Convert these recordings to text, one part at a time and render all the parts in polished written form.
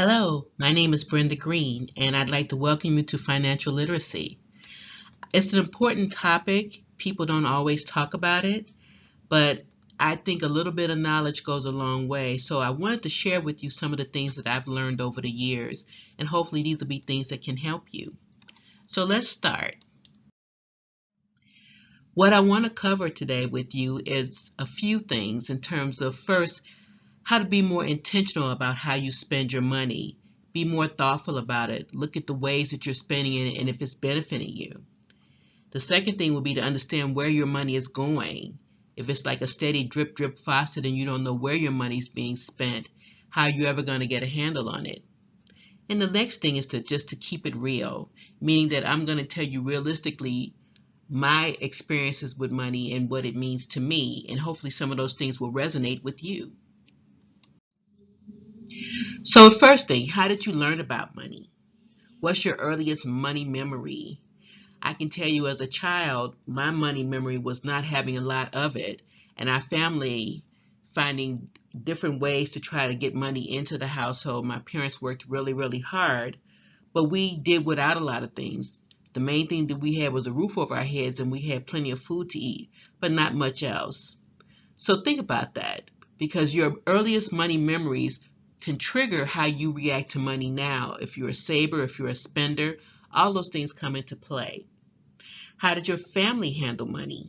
Hello, my name is Brenda Green, and I'd like to welcome you to Financial Literacy. It's an important topic. People don't always talk about it, but I think a little bit of knowledge goes a long way. So I wanted to share with you some of the things that I've learned over the years, and hopefully these will be things that can help you. So let's start. What I want to cover today with you is a few things in terms of first, how to be more intentional about how you spend your money. Be more thoughtful about it. Look at the ways that you're spending it and if it's benefiting you. The second thing would be to understand where your money is going. If it's like a steady drip, drip faucet and you don't know where your money's being spent, how are you ever going to get a handle on it? And the next thing is to keep it real, meaning that I'm going to tell you realistically my experiences with money and what it means to me, and hopefully some of those things will resonate with you. So first thing, how did you learn about money? What's your earliest money memory? I can tell you as a child, my money memory was not having a lot of it, and our family finding different ways to try to get money into the household. My parents worked really, really hard, but we did without a lot of things. The main thing that we had was a roof over our heads, and we had plenty of food to eat, but not much else. So think about that, because your earliest money memories can trigger how you react to money now. If you're a saver, if you're a spender, all those things come into play. How did your family handle money?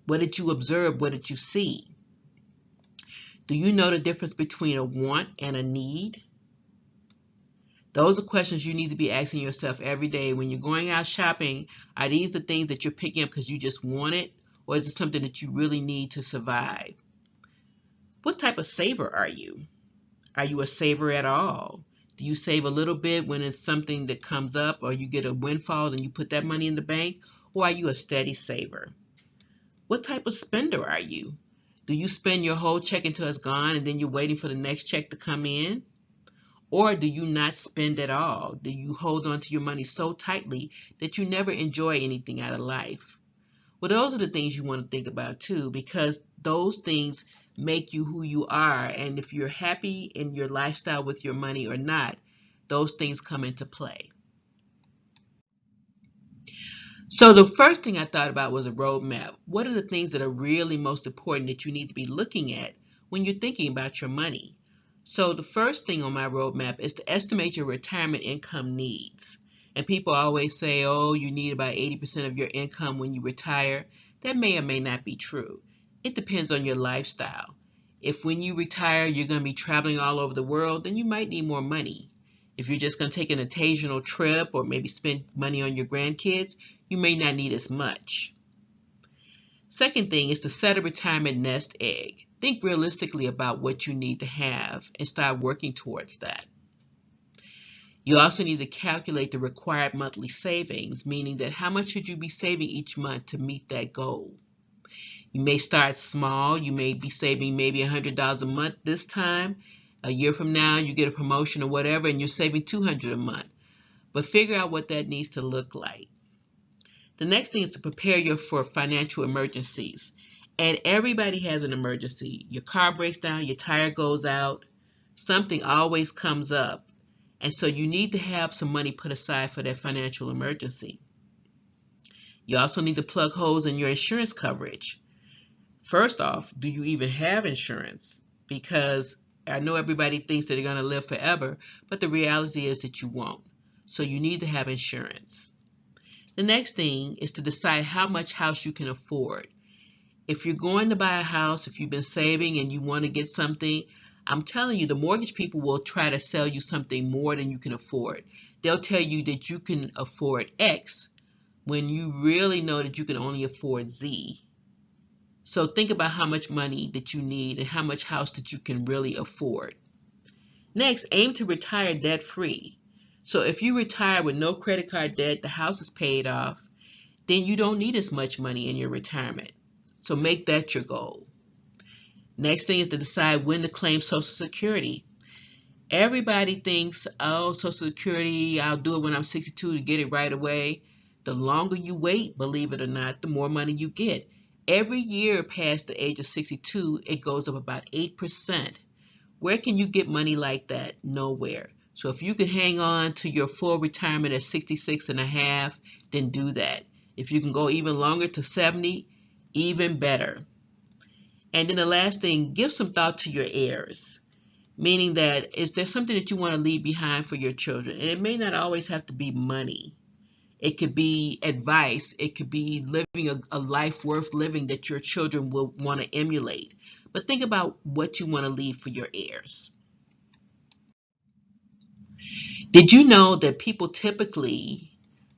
What did you observe? What did you see? Do you know the difference between a want and a need? Those are questions you need to be asking yourself every day. When you're going out shopping, are these the things that you're picking up because you just want it? Or is it something that you really need to survive? What type of saver are you? Are you a saver at all? Do you save a little bit when it's something that comes up or you get a windfall and you put that money in the bank? Or are you a steady saver? What type of spender are you? Do you spend your whole check until it's gone and then you're waiting for the next check to come in? Or do you not spend at all? Do you hold on to your money so tightly that you never enjoy anything out of life? Well, those are the things you want to think about too, because those things make you who you are. And if you're happy in your lifestyle with your money or not, those things come into play. So the first thing I thought about was a roadmap. What are the things that are really most important that you need to be looking at when you're thinking about your money? So the first thing on my roadmap is to estimate your retirement income needs. And people always say, oh, you need about 80% of your income when you retire. That may or may not be true. It depends on your lifestyle. If when you retire, you're going to be traveling all over the world, then you might need more money. If you're just going to take an occasional trip or maybe spend money on your grandkids, you may not need as much. Second thing is to set a retirement nest egg. Think realistically about what you need to have and start working towards that. You also need to calculate the required monthly savings, meaning that how much should you be saving each month to meet that goal. You may start small. You may be saving maybe $100 a month this time. A year from now, you get a promotion or whatever, and you're saving $200 a month. But figure out what that needs to look like. The next thing is to prepare you for financial emergencies. And everybody has an emergency. Your car breaks down, your tire goes out, something always comes up. And so you need to have some money put aside for that financial emergency. You also need to plug holes in your insurance coverage. First off, do you even have insurance? Because I know everybody thinks that they're going to live forever, but the reality is that you won't. So you need to have insurance. The next thing is to decide how much house you can afford. If you're going to buy a house, if you've been saving and you want to get something, I'm telling you, the mortgage people will try to sell you something more than you can afford. They'll tell you that you can afford X when you really know that you can only afford Z. So think about how much money that you need and how much house that you can really afford. Next, aim to retire debt-free. So if you retire with no credit card debt, the house is paid off, then you don't need as much money in your retirement. So make that your goal. Next thing is to decide when to claim Social Security. Everybody thinks, oh, Social Security, I'll do it when I'm 62 to get it right away. The longer you wait, believe it or not, the more money you get. Every year past the age of 62, it goes up about 8%. Where can you get money like that? Nowhere. So if you can hang on to your full retirement at 66 and a half, then do that. If you can go even longer to 70, even better. And then the last thing, give some thought to your heirs. Meaning that, is there something that you want to leave behind for your children? And it may not always have to be money. It could be advice. It could be living a life worth living that your children will want to emulate. But think about what you want to leave for your heirs. Did you know that people typically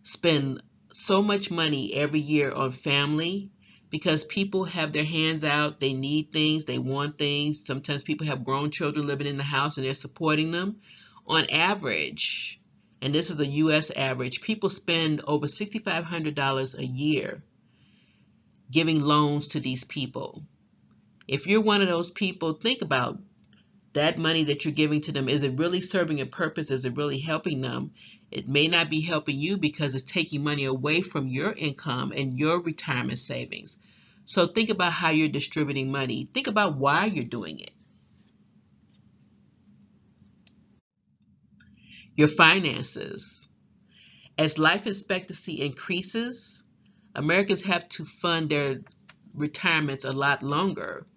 spend so much money every year on family? Because people have their hands out, they need things, they want things. Sometimes people have grown children living in the house and they're supporting them. On average, and this is a U.S. average, people spend over $6,500 a year giving loans to these people. If you're one of those people, think about that money that you're giving to them. Is it really serving a purpose? Is it really helping them? It may not be helping you because it's taking money away from your income and your retirement savings. So think about how you're distributing money. Think about why you're doing it. Your finances. As life expectancy increases, Americans have to fund their retirements a lot longer.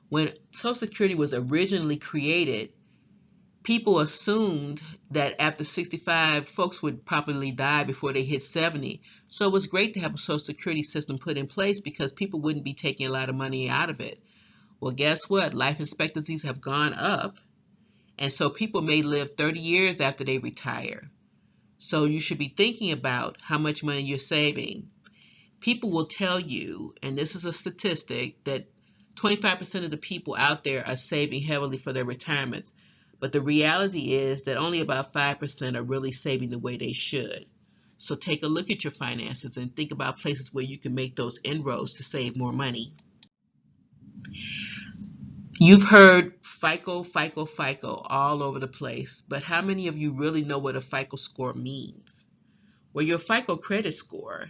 When Social Security was originally created, people assumed that after 65, folks would probably die before they hit 70. So it was great to have a Social Security system put in place because people wouldn't be taking a lot of money out of it. Well, guess what? Life expectancies have gone up, and so people may live 30 years after they retire. So you should be thinking about how much money you're saving. People will tell you, and this is a statistic, that 25% of the people out there are saving heavily for their retirements. But the reality is that only about 5% are really saving the way they should. So take a look at your finances and think about places where you can make those inroads to save more money. You've heard FICO, FICO, FICO all over the place, but how many of you really know what a FICO score means? Well, your FICO credit score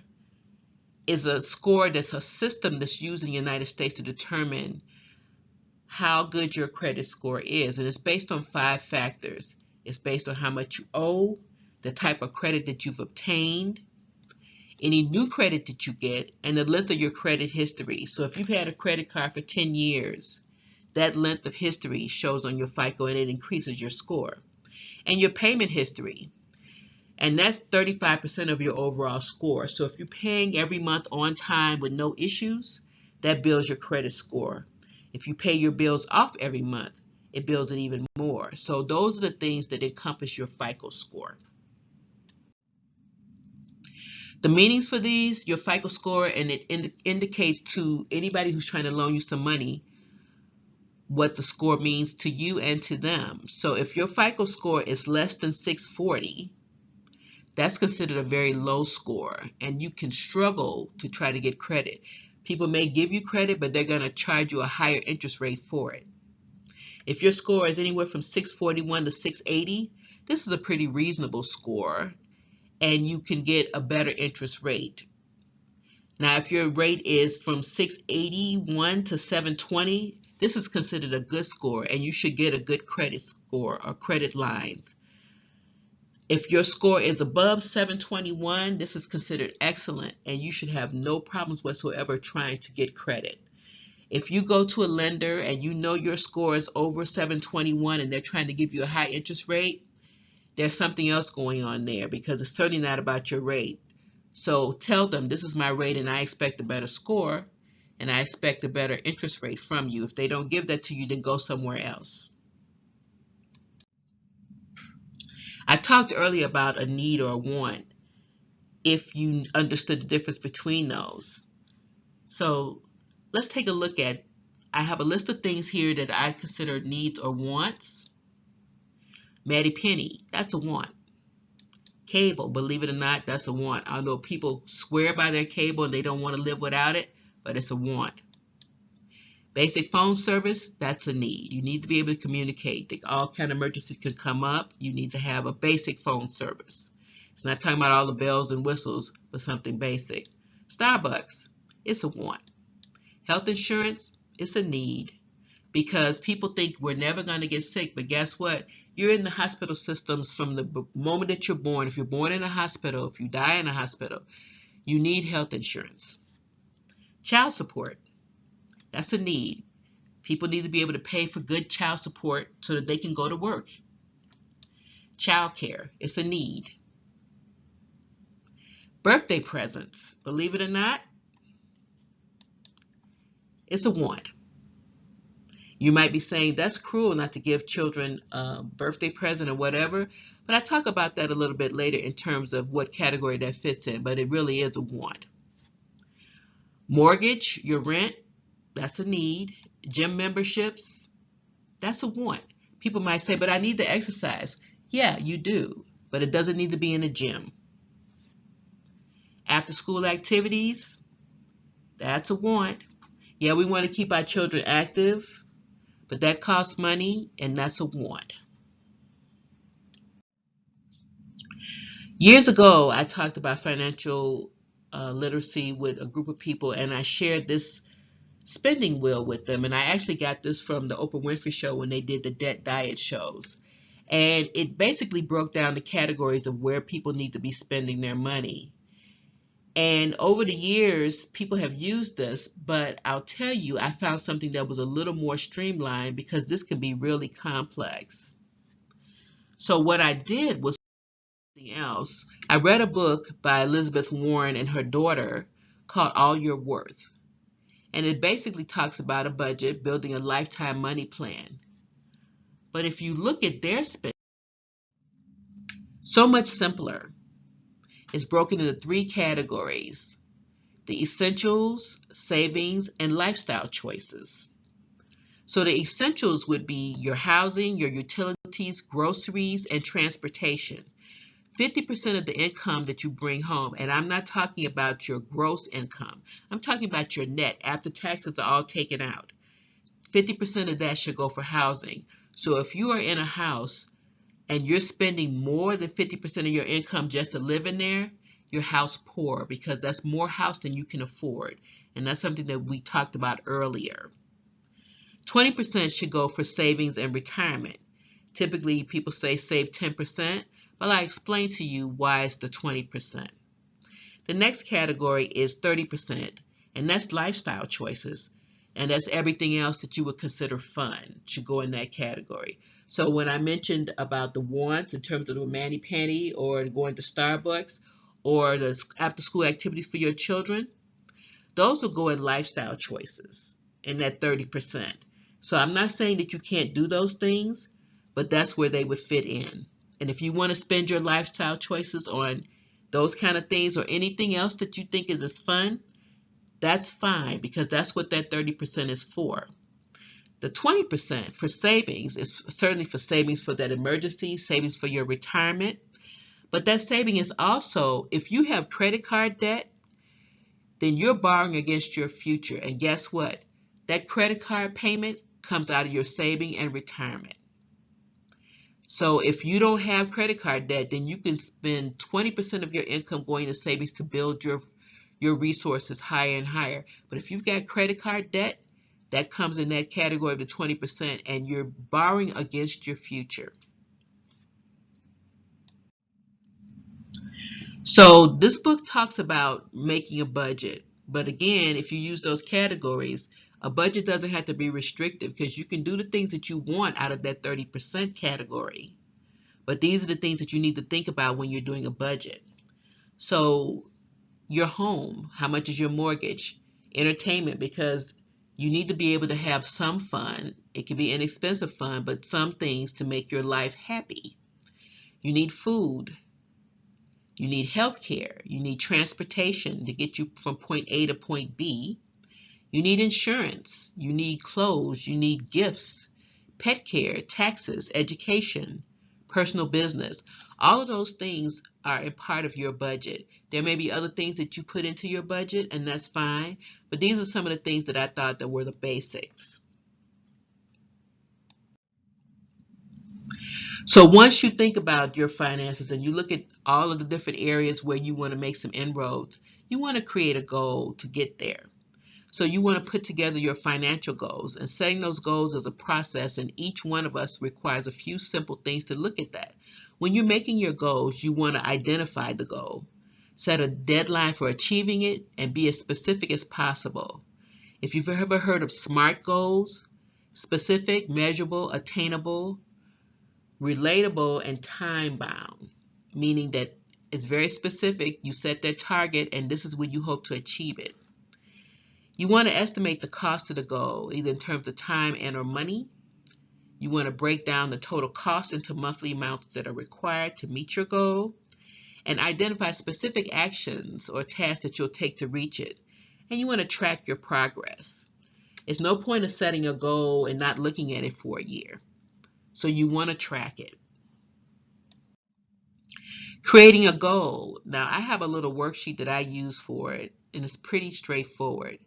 is a score that's a system that's used in the United States to determine how good your credit score is, and it's based on 5 factors. It's based on how much you owe, the type of credit that you've obtained, any new credit that you get, and the length of your credit history. So if you've had a credit card for 10 years, that length of history shows on your FICO and it increases your score. And your payment history, and that's 35% of your overall score. So if you're paying every month on time with no issues, that builds your credit score. If you pay your bills off every month, it builds it even more. So those are the things that encompass your FICO score. The meanings for these, your FICO score, and it indicates to anybody who's trying to loan you some money what the score means to you and to them. So if your FICO score is less than 640, that's considered a very low score, and you can struggle to try to get credit. People may give you credit, but they're going to charge you a higher interest rate for it. If your score is anywhere from 641 to 680, this is a pretty reasonable score, and you can get a better interest rate. Now, if your rate is from 681 to 720, this is considered a good score, and you should get a good credit score or credit lines. If your score is above 721, this is considered excellent, and you should have no problems whatsoever trying to get credit. If you go to a lender and you know your score is over 721 and they're trying to give you a high interest rate, there's something else going on there, because it's certainly not about your rate. So tell them, this is my rate and I expect a better score, and I expect a better interest rate from you. If they don't give that to you, then go somewhere else. I talked earlier about a need or a want, if you understood the difference between those. So let's take a look at, I have a list of things here that I consider needs or wants. Maddie Penny, that's a want. Cable, believe it or not, that's a want. Although people swear by their cable and they don't want to live without it, but it's a want. Basic phone service, that's a need. You need to be able to communicate. All kind of emergencies can come up. You need to have a basic phone service. It's not talking about all the bells and whistles, but something basic. Starbucks, it's a want. Health insurance, it's a need. because people think we're never going to get sick, but guess what? You're in the hospital systems from the moment that you're born. If you're born in a hospital, if you die in a hospital, you need health insurance. Child support, that's a need. People need to be able to pay for good child support so that they can go to work. Child care, it's a need. Birthday presents, believe it or not, it's a want. You might be saying that's cruel not to give children a birthday present or whatever, but I talk about that a little bit later in terms of what category that fits in, but it really is a want. Mortgage, your rent, that's a need. Gym memberships, that's a want. People might say, but I need to exercise. Yeah, you do, but it doesn't need to be in a gym. After school activities, that's a want. Yeah, we want to keep our children active, but that costs money, and that's a want. Years ago, I talked about financial literacy with a group of people, and I shared this spending wheel with them. And I actually got this from the Oprah Winfrey Show when they did the Debt Diet shows. And it basically broke down the categories of where people need to be spending their money. And over the years, people have used this, but I'll tell you, I found something that was a little more streamlined because this can be really complex. So what I did was something else. I read a book by Elizabeth Warren and her daughter called All Your Worth. And it basically talks about a budget, building a lifetime money plan. But if you look at their spending, so much simpler. It's broken into three categories: the essentials, savings, and lifestyle choices. So the essentials would be your housing, your utilities, groceries, and transportation. 50% of the income that you bring home, and I'm not talking about your gross income, I'm talking about your net after taxes are all taken out. 50% of that should go for housing. So if you are in a house and you're spending more than 50% of your income just to live in there, you're house poor, because that's more house than you can afford. And that's something that we talked about earlier. 20% should go for savings and retirement. Typically, people say save 10%, but I explain to you why it's the 20%. The next category is 30%, and that's lifestyle choices. And that's everything else that you would consider fun should go in that category. So when I mentioned about the wants in terms of the mani-pedi or going to Starbucks or the after school activities for your children, those will go in lifestyle choices in that 30%. So I'm not saying that you can't do those things, but that's where they would fit in. And if you want to spend your lifestyle choices on those kind of things or anything else that you think is as fun, that's fine, because that's what that 30% is for. The 20% for savings is certainly for savings for that emergency, savings for your retirement. But that saving is also, if you have credit card debt, then you're borrowing against your future. And guess what? That credit card payment comes out of your saving and retirement. So if you don't have credit card debt, then you can spend 20% of your income going to savings to build your resources higher and higher. But if you've got credit card debt, that comes in that category of the 20%, and you're borrowing against your future. So this book talks about making a budget. But again, if you use those categories, a budget doesn't have to be restrictive, because you can do the things that you want out of that 30% category. But these are the things that you need to think about when you're doing a budget. So your home, how much is your mortgage? Entertainment, because you need to be able to have some fun. It can be inexpensive fun, but some things to make your life happy. You need food. You need health care. You need transportation to get you from point A to point B. You need insurance. You need clothes. You need gifts, pet care, taxes, education, personal business. All of those things are a part of your budget. There may be other things that you put into your budget, and that's fine, but these are some of the things that I thought that were the basics. So once you think about your finances and you look at all of the different areas where you want to make some inroads, you want to create a goal to get there. So you want to put together your financial goals, and setting those goals is a process, and each one of us requires a few simple things to look at that. When you're making your goals, you want to identify the goal, set a deadline for achieving it, and be as specific as possible. If you've ever heard of SMART goals, specific, measurable, attainable, relatable, and time bound, meaning that it's very specific, you set that target, and this is when you hope to achieve it. You want to estimate the cost of the goal, either in terms of time and or money. You want to break down the total cost into monthly amounts that are required to meet your goal, and identify specific actions or tasks that you'll take to reach it. And you want to track your progress. It's no point of setting a goal and not looking at it for a year. So you want to track it. Creating a goal. Now, I have a little worksheet that I use for it, and it's pretty straightforward.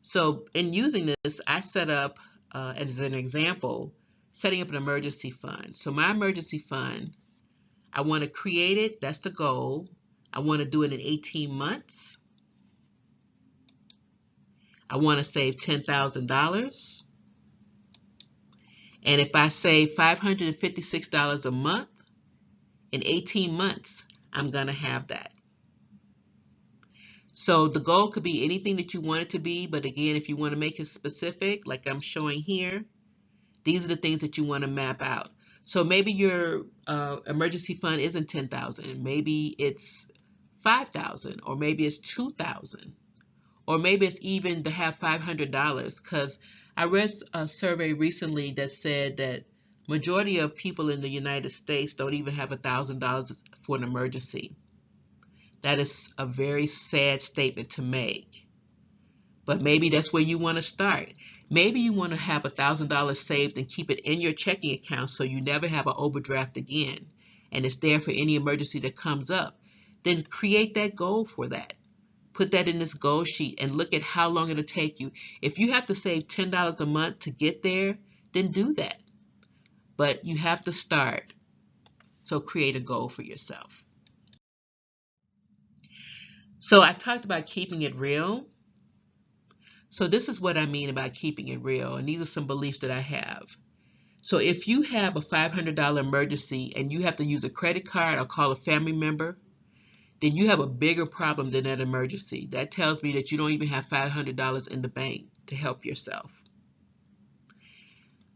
So in using this, I set up, as an example, setting up an emergency fund. So my emergency fund, I want to create it. That's the goal. I want to do it in 18 months. I want to save $10,000. And if I save $556 a month, in 18 months, I'm going to have that. So the goal could be anything that you want it to be, but again, if you want to make it specific, like I'm showing here, these are the things that you want to map out. So maybe your emergency fund isn't 10,000, maybe it's 5,000, or maybe it's 2,000, or maybe it's even to have $500. Because I read a survey recently that said that majority of people in the United States don't even have $1,000 for an emergency. That is a very sad statement to make. But maybe that's where you want to start. Maybe you want to have $1,000 saved and keep it in your checking account so you never have an overdraft again, and it's there for any emergency that comes up. Then create that goal for that. Put that in this goal sheet and look at how long it'll take you. If you have to save $10 a month to get there, then do that. But you have to start. So create a goal for yourself. So I talked about keeping it real. So this is what I mean about keeping it real, and these are some beliefs that I have. So if you have a $500 emergency and you have to use a credit card or call a family member, then you have a bigger problem than that emergency. That tells me that you don't even have $500 in the bank to help yourself.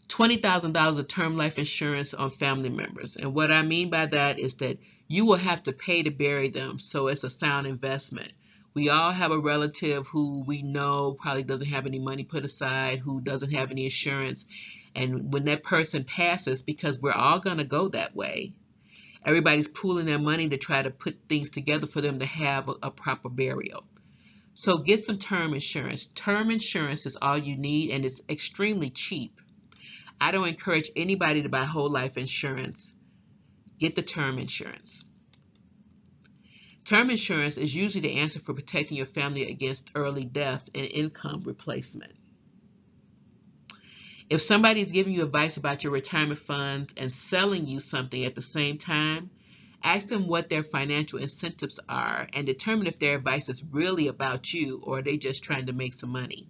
$20,000 of term life insurance on family members. And what I mean by that is that you will have to pay to bury them, so it's a sound investment. We all have a relative who we know probably doesn't have any money put aside, who doesn't have any insurance. And when that person passes, because we're all going to go that way, everybody's pooling their money to try to put things together for them to have a proper burial. So get some term insurance. Term insurance is all you need, and it's extremely cheap. I don't encourage anybody to buy whole life insurance. Get the term insurance. Term insurance is usually the answer for protecting your family against early death and income replacement. If somebody is giving you advice about your retirement funds and selling you something at the same time, ask them what their financial incentives are and determine if their advice is really about you or are they just trying to make some money.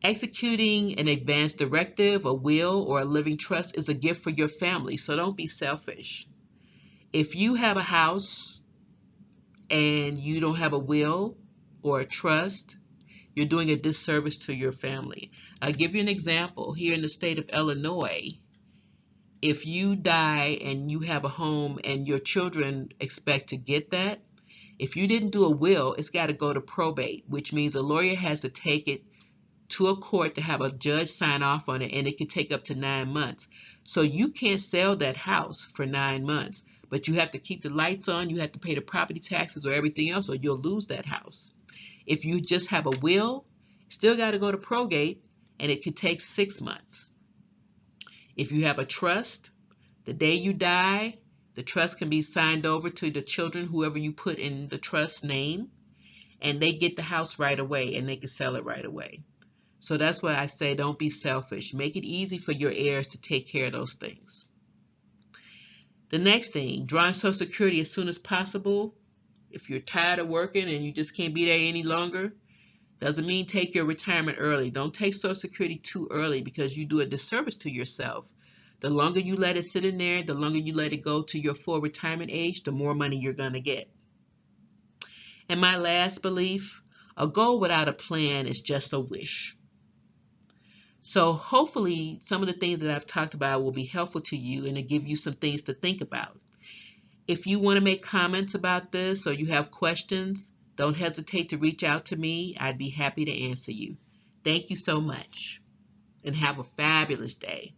Executing an advance directive, a will, or a living trust is a gift for your family, so don't be selfish. If you have a house and you don't have a will or a trust, you're doing a disservice to your family. I'll give you an example. Here in the state of Illinois, if you die and you have a home and your children expect to get that, if you didn't do a will, it's got to go to probate, which means a lawyer has to take it to a court to have a judge sign off on it, and it could take up to 9 months. So you can't sell that house for 9 months, but you have to keep the lights on, you have to pay the property taxes or everything else, or you'll lose that house. If you just have a will, still got to go to probate, and it could take 6 months. If you have a trust, the day you die, the trust can be signed over to the children, whoever you put in the trust name, and they get the house right away, and they can sell it right away. So that's why I say don't be selfish. Make it easy for your heirs to take care of those things. The next thing, drawing Social Security as soon as possible. If you're tired of working and you just can't be there any longer, Doesn't mean take your retirement early. Don't take Social Security too early because you do a disservice to yourself. The longer you let it sit in there, the longer you let it go to your full retirement age, the more money you're going to get. And my last belief, a goal without a plan is just a wish. So hopefully some of the things that I've talked about will be helpful to you and to give you some things to think about. If you want to make comments about this or you have questions, don't hesitate to reach out to me. I'd be happy to answer you. Thank you so much and have a fabulous day.